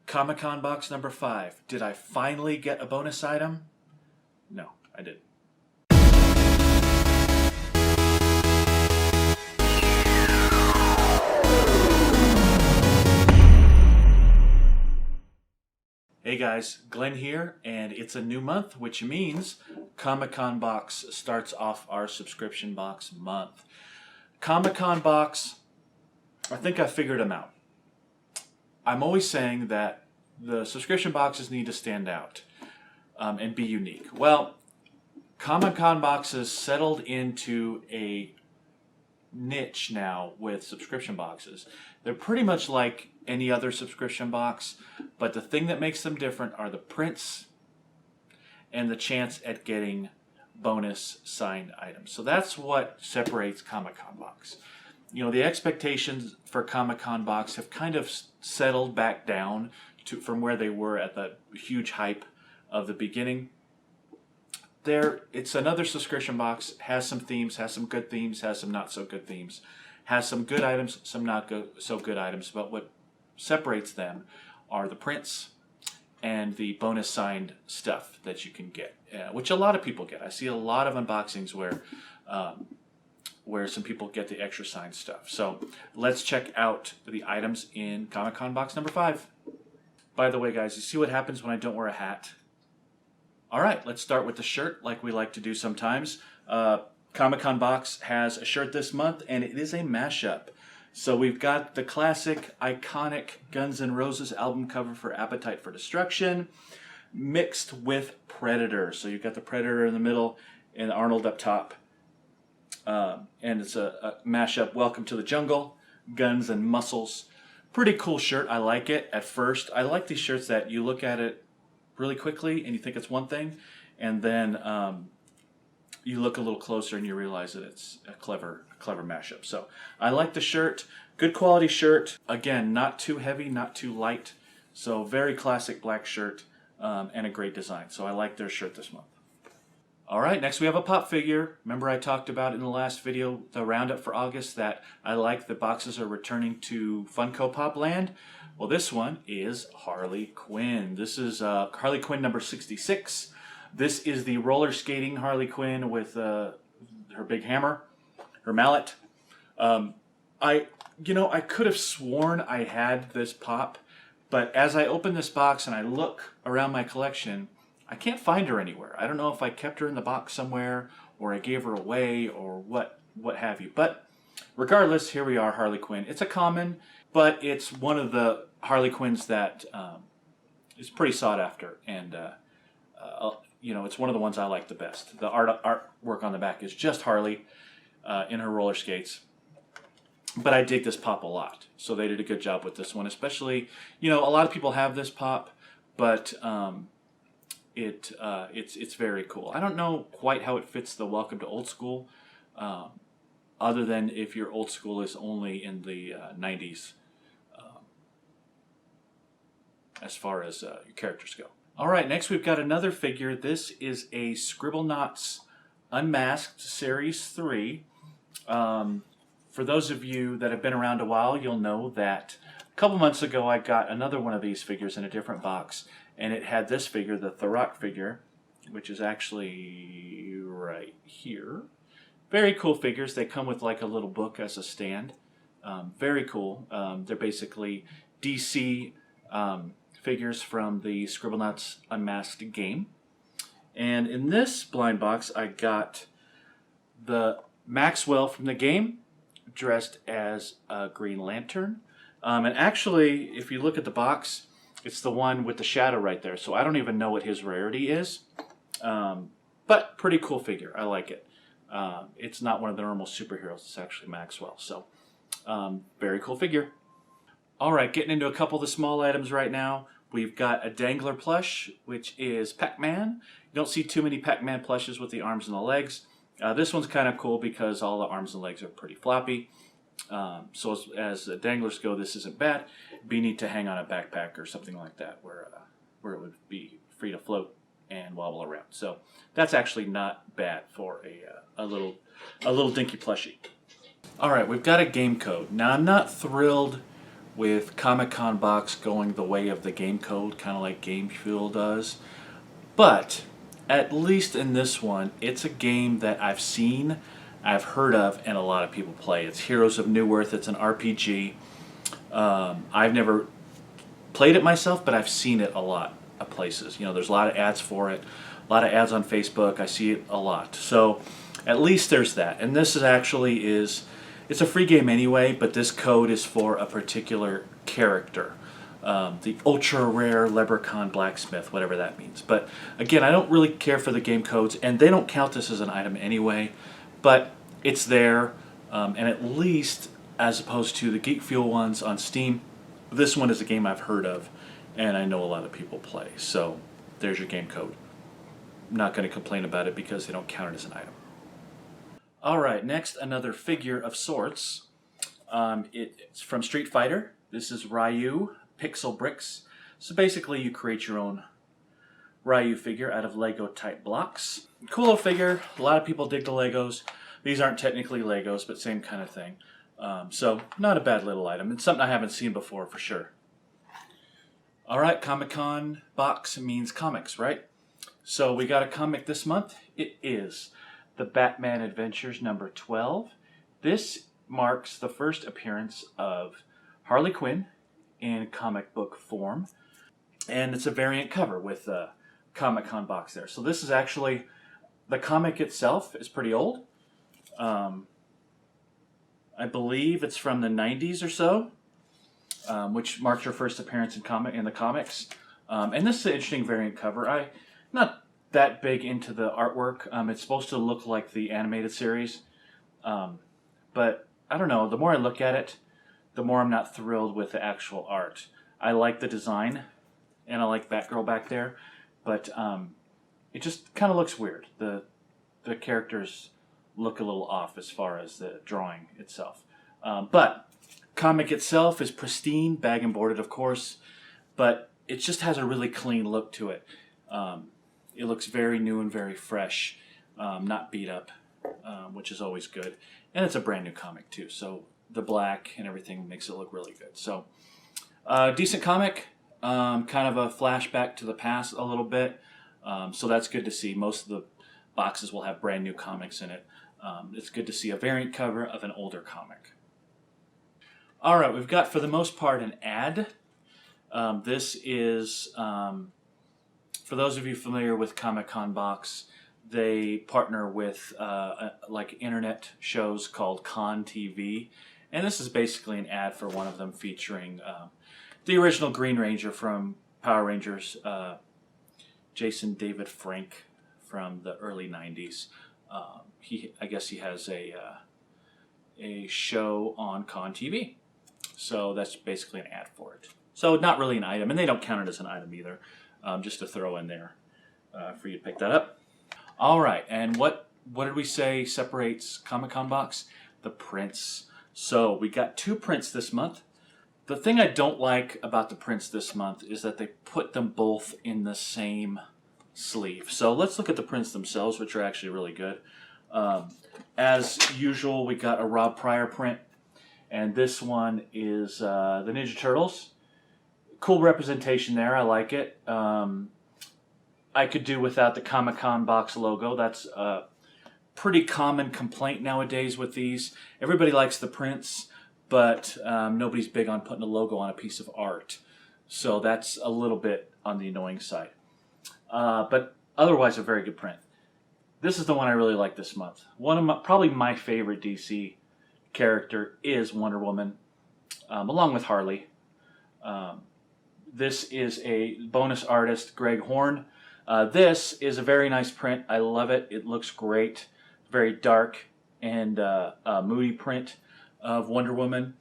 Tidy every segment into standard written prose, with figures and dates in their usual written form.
Comic-Con box number 5. Did I finally get a bonus item? No, I didn't. Hey guys, Glenn here, and it's a new month, which means Comic-Con Box starts off our subscription box month. Comic-Con Box, I think I figured them out. I'm always saying that the subscription boxes need to stand out and be unique. Well, Comic-Con boxes settled into a niche now with subscription boxes. They're pretty much like any other subscription box, but the thing that makes them different are the prints and the chance at getting bonus signed items. So that's what separates Comic-Con box. You know, the expectations for Comic-Con box have kind of settled back down from where they were at the huge hype of the beginning. It's another subscription box, has some themes, has some good themes, has some not so good themes, has some good items, some not so good items, but what separates them are the prints and the bonus signed stuff that you can get, which a lot of people get. I see a lot of unboxings where some people get the extra signed stuff. So let's check out the items in Comic-Con box number 5. By the way, guys, you see what happens when I don't wear a hat? All right, let's start with the shirt like we like to do sometimes. Comic-Con box has a shirt this month, and it is a mashup. So we've got the classic, iconic Guns N' Roses album cover for Appetite for Destruction, mixed with Predator. So you've got the Predator in the middle and Arnold up top. And it's a mashup, Welcome to the Jungle, Guns and Muscles. Pretty cool shirt, I like it at first. I like these shirts that you look at it really quickly and you think it's one thing, and then you look a little closer and you realize that it's a clever mashup. So I like the shirt, good quality shirt. Again, not too heavy, not too light. So very classic black shirt and a great design. So I like their shirt this month. All right, next we have a pop figure. Remember I talked about in the last video, the roundup for August, that I like the boxes are returning to Funko Pop Land. Well, this one is Harley Quinn. This is Harley Quinn number 66. This is the roller skating Harley Quinn with her big hammer, her mallet. I could have sworn I had this pop, but as I open this box and I look around my collection, I can't find her anywhere. I don't know if I kept her in the box somewhere or I gave her away or what have you. But regardless, here we are, Harley Quinn. It's a common, but it's one of the Harley Quinns that is pretty sought after, and it's one of the ones I like the best. The artwork on the back is just Harley in her roller skates. But I dig this pop a lot, so they did a good job with this one. Especially, a lot of people have this pop, but it's very cool. I don't know quite how it fits the Welcome to Old School, other than if your old school is only in the 90s, as far as your characters go. All right, next we've got another figure. This is a Scribblenauts Unmasked Series 3. For those of you that have been around a while, you'll know that a couple months ago I got another one of these figures in a different box, and it had this figure, the Thurok figure, which is actually right here. Very cool figures. They come with like a little book as a stand. Very cool. They're basically DC figures from the Scribblenauts Unmasked game. And in this blind box, I got the Maxwell from the game, dressed as a Green Lantern. And actually, if you look at the box, it's the one with the shadow right there. So I don't even know what his rarity is. But pretty cool figure. I like it. It's not one of the normal superheroes. It's actually Maxwell. So very cool figure. All right, getting into a couple of the small items right now. We've got a Dangler plush, which is Pac-Man. You don't see too many Pac-Man plushes with the arms and the legs. This one's kind of cool because all the arms and legs are pretty floppy. So as danglers go, this isn't bad. It'd be neat to hang on a backpack or something like that, where it would be free to float and wobble around. So that's actually not bad for a little dinky plushie. All right, we've got a game code. Now I'm not thrilled with Comic-Con Box going the way of the game code, kind of like Game Fuel does. But at least in this one, it's a game that I've seen, I've heard of, and a lot of people play. It's Heroes of Newerth. It's an RPG. I've never played it myself, but I've seen it a lot of places. You know, there's a lot of ads for it, a lot of ads on Facebook. I see it a lot. So at least there's that. And this is it's a free game anyway, but this code is for a particular character. The ultra rare Leprechaun Blacksmith, whatever that means. But again, I don't really care for the game codes, and they don't count this as an item anyway, but it's there, and at least as opposed to the Geek Fuel ones on Steam, this one is a game I've heard of, and I know a lot of people play. So there's your game code. I'm not going to complain about it because they don't count it as an item. Alright, next another figure of sorts. It's from Street Fighter. This is Ryu Pixel Bricks. So basically you create your own Ryu figure out of Lego type blocks. Cool little figure. A lot of people dig the Legos. These aren't technically Legos, but same kind of thing. So not a bad little item. It's something I haven't seen before for sure. Alright, Comic-Con Box means comics, right? So we got a comic this month. It is The Batman Adventures number 12. This marks the first appearance of Harley Quinn in comic book form, and it's a variant cover with a Comic-Con box there. So this is actually, the comic itself is pretty old. I believe it's from the 90s or so, which marks her first appearance in the comics. And this is an interesting variant cover. I'm not that big into the artwork. It's supposed to look like the animated series, but I don't know. The more I look at it, the more I'm not thrilled with the actual art. I like the design, and I like Batgirl back there, but it just kind of looks weird. The characters look a little off as far as the drawing itself. But comic itself is pristine, bag and boarded, of course, but it just has a really clean look to it. It looks very new and very fresh, not beat up, which is always good. And it's a brand new comic too, so the black and everything makes it look really good. So, decent comic, kind of a flashback to the past a little bit. So that's good to see. Most of the boxes will have brand new comics in it. It's good to see a variant cover of an older comic. Alright, we've got for the most part an ad. This is, for those of you familiar with Comic-Con Box, they partner with like internet shows called Con TV. And this is basically an ad for one of them featuring the original Green Ranger from Power Rangers, Jason David Frank from the early 90s. I guess he has a show on Con TV. So that's basically an ad for it. So not really an item, and they don't count it as an item either. Just to throw in there for you to pick that up. All right, and what did we say separates Comic-Con Box? The prints. So we got 2 prints this month. The thing I don't like about the prints this month is that they put them both in the same sleeve. So let's look at the prints themselves, which are actually really good. As usual, we got a Rob Pryor print, and this one is the Ninja Turtles. Cool representation there. I like it. I could do without the Comic-Con Box logo. That's a pretty common complaint nowadays with these. Everybody likes the prints, but nobody's big on putting a logo on a piece of art. So that's a little bit on the annoying side. But otherwise, a very good print. This is the one I really like this month. Probably my favorite DC character is Wonder Woman, along with Harley. This is a bonus artist, Greg Horn. This is a very nice print. I love it. It looks great. Very dark and moody print of Wonder Woman.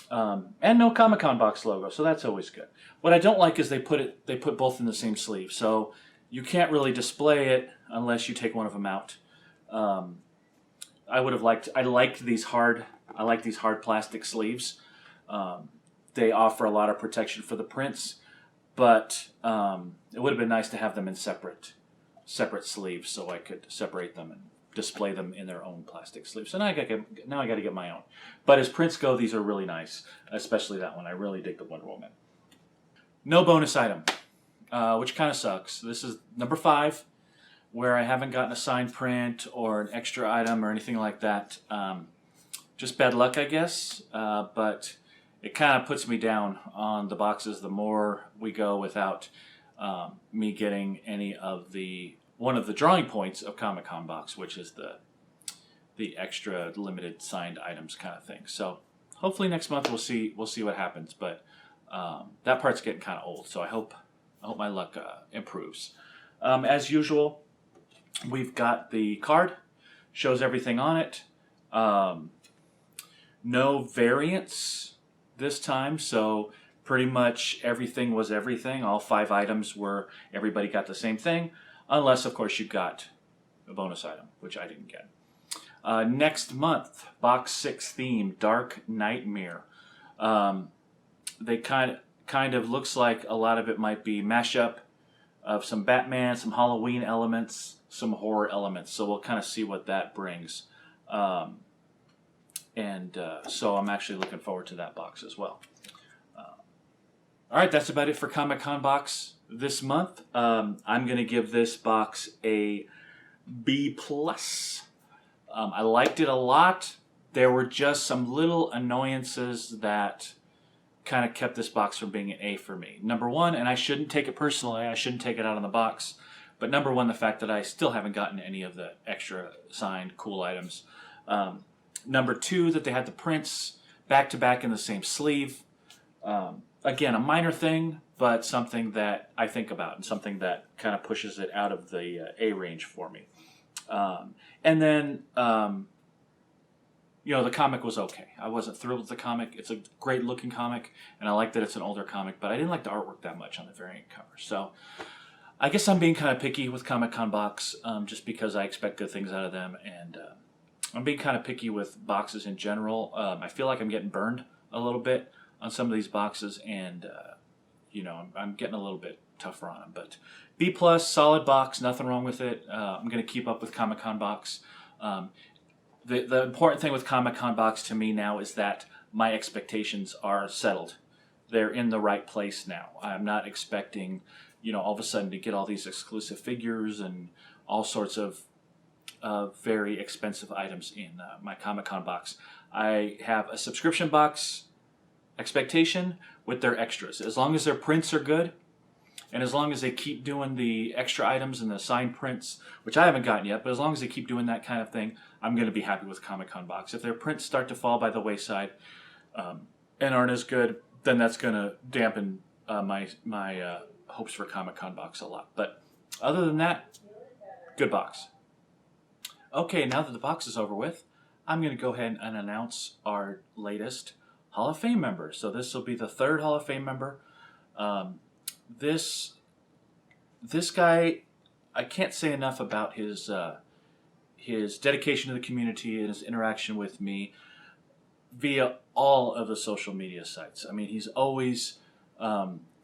And no Comic-Con Box logo, so that's always good. What I don't like is they put both in the same sleeve, so you can't really display it unless you take one of them out. I like these hard plastic sleeves. They offer a lot of protection for the prints, but it would have been nice to have them in separate sleeves so I could separate them and display them in their own plastic sleeve. So now I got to get my own. But as prints go, these are really nice, especially that one. I really dig the Wonder Woman. No bonus item, which kind of sucks. This is number 5, where I haven't gotten a signed print or an extra item or anything like that. Just bad luck, I guess. But it kind of puts me down on the boxes the more we go without me getting any of one of the drawing points of Comic-Con box, which is the extra limited signed items kind of thing. So hopefully next month we'll see what happens. But that part's getting kind of old, so I hope my luck improves. As usual, we've got the card, shows everything on it. No variants this time, so pretty much everything was everything. All 5 items everybody got the same thing, unless of course you got a bonus item, which I didn't get. Next month, box 6 theme, Dark Nightmare. They kind of looks like a lot of it might be mashup of some Batman, some Halloween elements, some horror elements. So we'll kind of see what that brings. So I'm actually looking forward to that box as well. All right, that's about it for Comic-Con box this month. I'm going to give this box a B+. I liked it a lot. There were just some little annoyances that kind of kept this box from being an A for me. Number 1, and I shouldn't take it personally, I shouldn't take it out on the box, but number 1, the fact that I still haven't gotten any of the extra signed cool items. Number 2, that they had the prints back-to-back in the same sleeve. Again, a minor thing, but something that I think about and something that kind of pushes it out of the A range for me. And then, the comic was okay. I wasn't thrilled with the comic. It's a great-looking comic, and I like that it's an older comic, but I didn't like the artwork that much on the variant cover. So I guess I'm being kind of picky with Comic-Con box, just because I expect good things out of them, and I'm being kind of picky with boxes in general. I feel like I'm getting burned a little bit on some of these boxes, and I'm getting a little bit tougher on them. But B+, solid box, nothing wrong with it. I'm going to keep up with Comic-Con box. The important thing with Comic-Con box to me now is that my expectations are settled. They're in the right place now. I'm not expecting, all of a sudden to get all these exclusive figures and all sorts of very expensive items in my Comic-Con box. I have a subscription box expectation with their extras. As long as their prints are good, and as long as they keep doing the extra items and the signed prints, which I haven't gotten yet, but as long as they keep doing that kind of thing, I'm going to be happy with Comic-Con box. If their prints start to fall by the wayside and aren't as good, then that's going to dampen my hopes for Comic-Con box a lot. But other than that, good box. Okay, now that the box is over with, I'm going to go ahead and announce our latest Hall of Fame member. So this will be the 3rd Hall of Fame member. This guy, I can't say enough about his dedication to the community and his interaction with me via all of the social media sites. I mean, he's always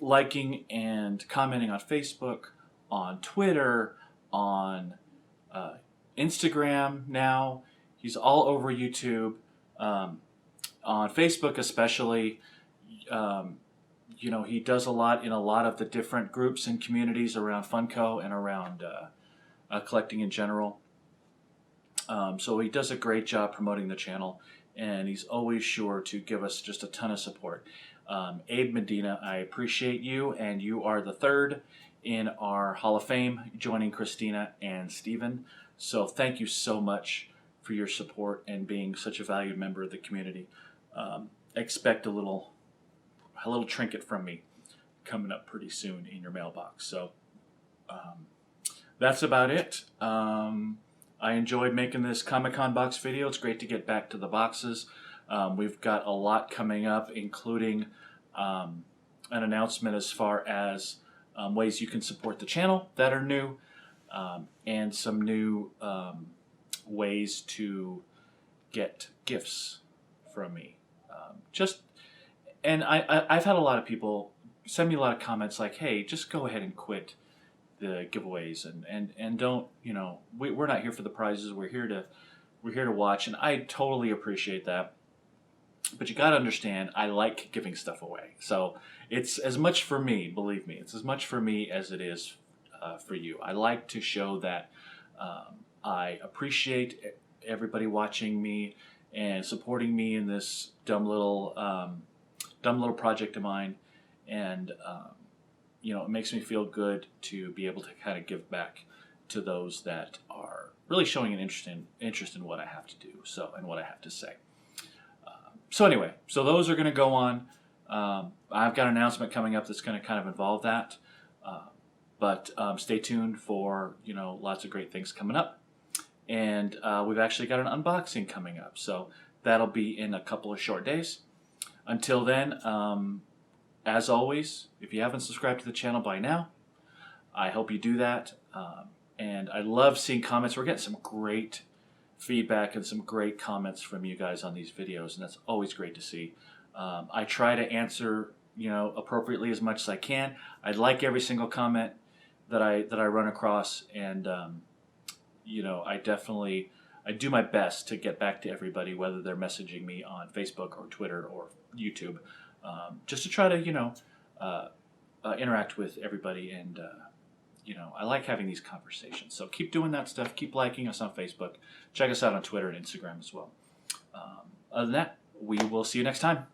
liking and commenting on Facebook, on Twitter, on Instagram now. He's all over YouTube, on Facebook especially. He does a lot in a lot of the different groups and communities around Funko and around collecting in general. So he does a great job promoting the channel, and he's always sure to give us just a ton of support. Abe Medina, I appreciate you, and you are the 3rd in our Hall of Fame, joining Christina and Steven. So thank you so much for your support and being such a valued member of the community. Expect a little trinket from me coming up pretty soon in your mailbox. So that's about it. I enjoyed making this Comic-Con box video. It's great to get back to the boxes. We've got a lot coming up, including an announcement as far as ways you can support the channel that are new, and some new ways to get gifts from me. I've had a lot of people send me a lot of comments like, hey, just go ahead and quit the giveaways and don't, you know, we're not here for the prizes. We're here to watch, and I totally appreciate that. But you got to understand, I like giving stuff away. So it's as much for me, believe me, it's as much for me as it is for you. I like to show that I appreciate everybody watching me and supporting me in this dumb little project of mine. And, you know, it makes me feel good to be able to kind of give back to those that are really showing an interest in what I have to do, so, and what I have to say. So anyway, so those are going to go on. I've got an announcement coming up that's going to kind of involve that. But stay tuned for, you know, lots of great things coming up. And we've actually got an unboxing coming up. So that'll be in a couple of short days. Until then, as always, if you haven't subscribed to the channel by now, I hope you do that. And I love seeing comments. We're getting some great feedback and some great comments from you guys on these videos, and that's always great to see. I try to answer, you know, appropriately as much as I can. I like every single comment that I run across, and you know, I do my best to get back to everybody, whether they're messaging me on Facebook or Twitter or YouTube, just to try to, you know, interact with everybody. And you know, I like having these conversations. So keep doing that stuff. Keep liking us on Facebook. Check us out on Twitter and Instagram as well. Other than that, we will see you next time.